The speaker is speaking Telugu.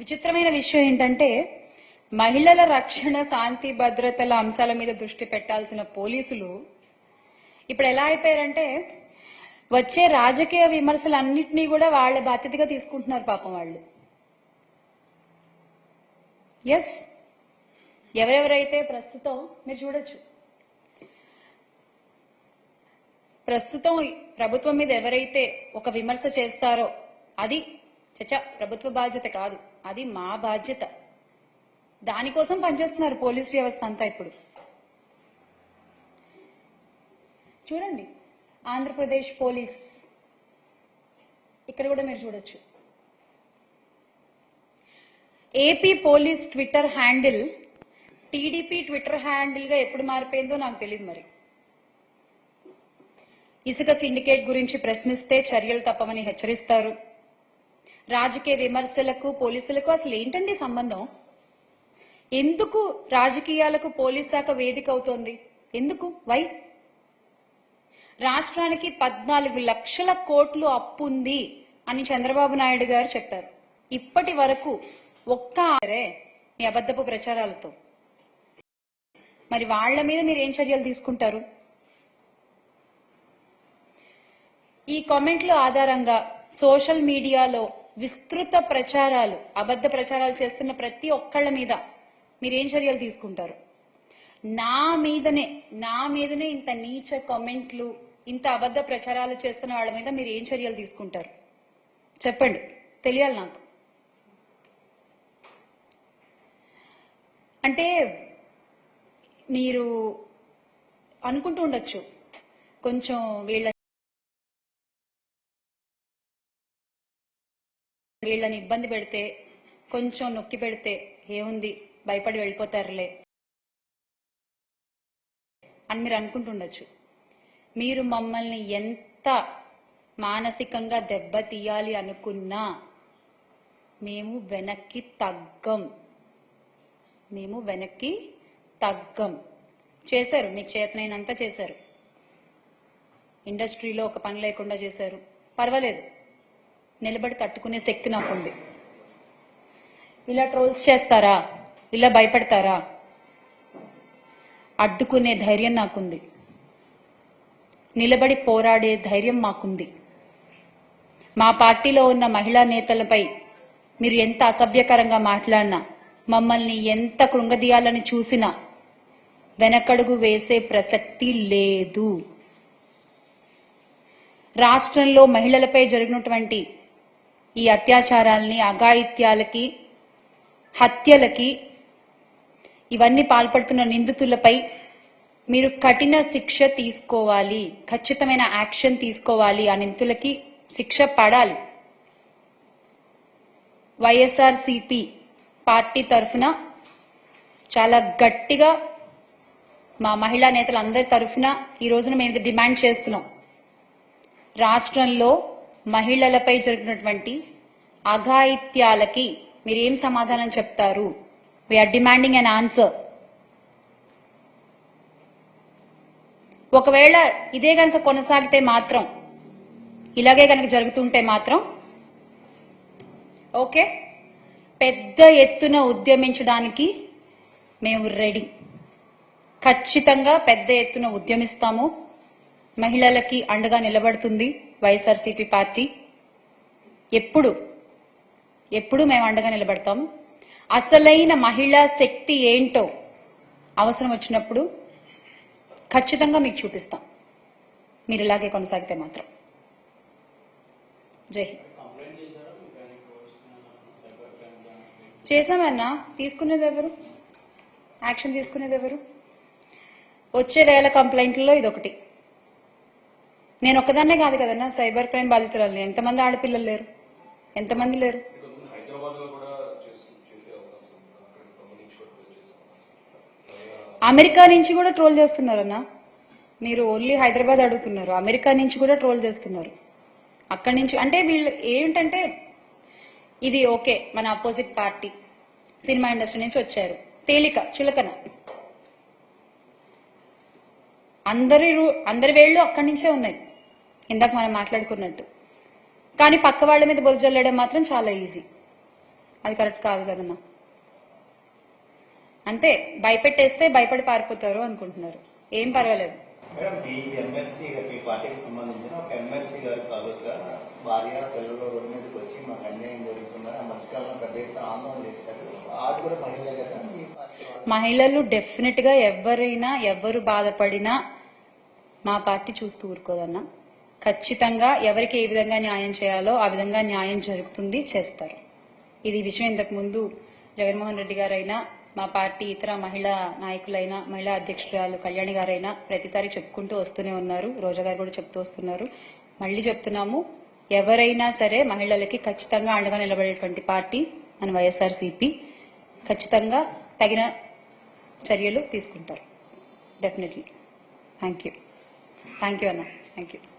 విచిత్రమైన విషయం ఏంటంటే మహిళల రక్షణ శాంతి భద్రతల అంశాల మీద దృష్టి పెట్టాల్సిన పోలీసులు ఇప్పుడు ఎలా అయిపోయారంటే వచ్చే రాజకీయ విమర్శలన్నింటినీ కూడా వాళ్ళ బాధ్యతగా తీసుకుంటున్నారు పాపం వాళ్ళు. ఎస్, ఎవరెవరైతే ప్రస్తుతం మీరు చూడొచ్చు, ప్రస్తుతం ప్రభుత్వం మీద ఎవరైతే ఒక విమర్శ చేస్తారో అది చచ్చా ప్రభుత్వ బాధ్యత కాదు, అది మా బాధ్యత. దానికోసం పనిచేస్తున్నారు పోలీస్ వ్యవస్థ అంతా. ఇప్పుడు చూడండి, ఆంధ్రప్రదేశ్ పోలీస్ ఇక్కడ కూడా మీరు చూడొచ్చు. AP police Twitter handle TDP Twitter handle గా ఎప్పుడు మారిపోయిందో నాకు తెలియదు. మరి ఇసుక సిండికేట్ గురించి ప్రశ్నిస్తే చర్యలు తప్పవని హెచ్చరిస్తారు. రాజకీయ విమర్శలకు పోలీసులకు అసలు ఏంటండి సంబంధం? ఎందుకు రాజకీయాలకు పోలీస్ శాఖ వేదిక అవుతోంది? ఎందుకు? వై? రాష్ట్రానికి 14 లక్షల కోట్లు అప్పు ఉంది అని చంద్రబాబు నాయుడు గారు చెప్పారు. ఇప్పటి వరకు మీ అబద్ధపు ప్రచారాలతో మరి వాళ్ల మీద మీరు ఏం చర్యలు తీసుకుంటారు? ఈ కామెంట్ల ఆధారంగా సోషల్ మీడియాలో విస్తృత ప్రచారాలు, అబద్ధ ప్రచారాలు చేస్తున్న ప్రతి ఒక్కళ్ళ మీద మీరేం చర్యలు తీసుకుంటారు? నా మీదనే ఇంత నీచ కామెంట్లు, ఇంత అబద్ధ ప్రచారాలు చేస్తున్న వాళ్ళ మీద మీరు ఏం చర్యలు తీసుకుంటారు? చెప్పండి, తెలియాలి నాకు. అంటే మీరు అనుకుంటూ ఉండొచ్చు, కొంచెం వీళ్ళని ఇబ్బంది పెడితే, కొంచెం నొక్కి పెడితే ఏముంది, భయపడి వెళ్ళిపోతారులే అని మీరు అనుకుంటుండొచ్చు. మీరు మమ్మల్ని ఎంత మానసికంగా దెబ్బతీయాలి అనుకున్నా మేము వెనక్కి తగ్గం. చేశారు, మీకు చేతనైనంత చేశారు. ఇండస్ట్రీలో ఒక పని లేకుండా చేశారు, పర్వాలేదు, నిలబడి తట్టుకునే శక్తి నాకుంది. ఇలా ట్రోల్స్ చేస్తారా, ఇలా భయపడతారా, అడ్డుకునే ధైర్యం నాకుంది, నిలబడి పోరాడే ధైర్యం మాకుంది. మా పార్టీలో ఉన్న మహిళా నేతలపై మీరు ఎంత అసభ్యకరంగా మాట్లాడినా, మమ్మల్ని ఎంత కృంగదీయాలని చూసినా వెనకడుగు వేసే ప్రసక్తి లేదు. రాష్ట్రంలో మహిళలపై జరిగినటువంటి ఈ అత్యాచారాల్ని, అఘాయిత్యాలకి, హత్యలకి, ఇవన్నీ పాల్పడుతున్న నిందితులపై మీరు కఠిన శిక్ష తీసుకోవాలి, ఖచ్చితమైన యాక్షన్ తీసుకోవాలి. ఆ నిందితులకి శిక్ష పడాలి. వైఎస్ఆర్సీపీ పార్టీ తరఫున చాలా గట్టిగా మా మహిళా నేతలందరి తరఫున ఈ రోజున మేము డిమాండ్ చేస్తున్నాం. రాష్ట్రంలో మహిళలపై జరిగినటువంటి అఘాయిత్యాలకి మీరేం సమాధానం చెప్తారు? We are demanding an answer. ఒకవేళ ఇదే గనక కొనసాగితే మాత్రం, ఇలాగే గనక జరుగుతుంటే మాత్రం ఓకే, పెద్ద ఎత్తున ఉద్యమించడానికి మేము రెడీ. ఖచ్చితంగా పెద్ద ఎత్తున ఉద్యమిస్తాము. మహిళలకి అండగా నిలబడుతుంది వైఎస్ఆర్సీపీ పార్టీ. ఎప్పుడు మేము అండగా నిలబడతాము. అసలైన మహిళా శక్తి ఏంటో అవసరం వచ్చినప్పుడు ఖచ్చితంగా మీకు చూపిస్తాం, మీరు ఇలాగే కొనసాగితే మాత్రం. జై హింద్. చేశామన్నా, తీసుకునేది ఎవరు? యాక్షన్ తీసుకునేది ఎవరు? వచ్చే 1000 కంప్లైంట్లలో ఇదొకటి. నేను ఒక్కదాన్నే కాదు కదన్నా సైబర్ క్రైమ్ బాధితురాలు. ఎంతమంది ఆడపిల్లలు లేరు? ఎంతమంది లేరు? అమెరికా నుంచి కూడా ట్రోల్ చేస్తున్నారన్నా. మీరు ఓన్లీ హైదరాబాద్ అడుగుతున్నారు, అమెరికా నుంచి కూడా ట్రోల్ చేస్తున్నారు. అక్కడి నుంచి అంటే వీళ్ళు ఏంటంటే, ఇది ఓకే, మన అపోజిట్ పార్టీ సినిమా ఇండస్ట్రీ నుంచి వచ్చారు, తేలిక చులకన, అందరి వేళ్ళు అక్కడి నుంచే ఉన్నాయి, ఇందాక మనం మాట్లాడుకున్నట్టు. కానీ పక్క వాళ్ళ మీద బొజ్జల్లడం మాత్రం చాలా ఈజీ. అది కరెక్ట్ కాదు కదన్నా. అంతే, భయపెట్టేస్తే భయపడి పారిపోతారు అనుకుంటున్నారు. ఏం పర్వాలేదు. మేడం, ఈ ఎమ్మెల్సీ మీ పార్టీకి సంబంధించిన ఒక ఎమ్మెల్సీ గారి తాలూకా భార్య పిల్లలు రోడ్డు మీదకి వచ్చి మాకు అన్యాయం జరుగుతున్నారు, ఆ మధ్యకాలంలో పెద్ద ఎత్తున ఆందోళన చేస్తారు. అది కూడా మహిళలే కదా మీ పార్టీ? మహిళలు డెఫినెట్ గా ఎవరు బాధపడినా మా పార్టీ చూస్తూ ఊరుకోదన్నా. ఖచ్చితంగా ఎవరికి ఏ విధంగా న్యాయం చేయాలో ఆ విధంగా న్యాయం జరుగుతుంది, చేస్తారు. ఇది విషయం ఇంతకు ముందు జగన్మోహన్ రెడ్డి గారైనా, మా పార్టీ ఇతర మహిళా నాయకులైనా, మహిళా అధ్యక్షురాలు కళ్యాణి గారైనా ప్రతిసారి చెప్పుకుంటూ వస్తూనే ఉన్నారు. రోజా గారు కూడా చెప్తూ వస్తున్నారు. మళ్లీ చెప్తున్నాము, ఎవరైనా సరే మహిళలకి ఖచ్చితంగా అండగా నిలబడేటువంటి పార్టీ మన వైఎస్ఆర్సీపీ. ఖచ్చితంగా తగిన చర్యలు తీసుకుంటారు. డెఫినెట్లీ. థ్యాంక్ యూ అన్న. Thank you.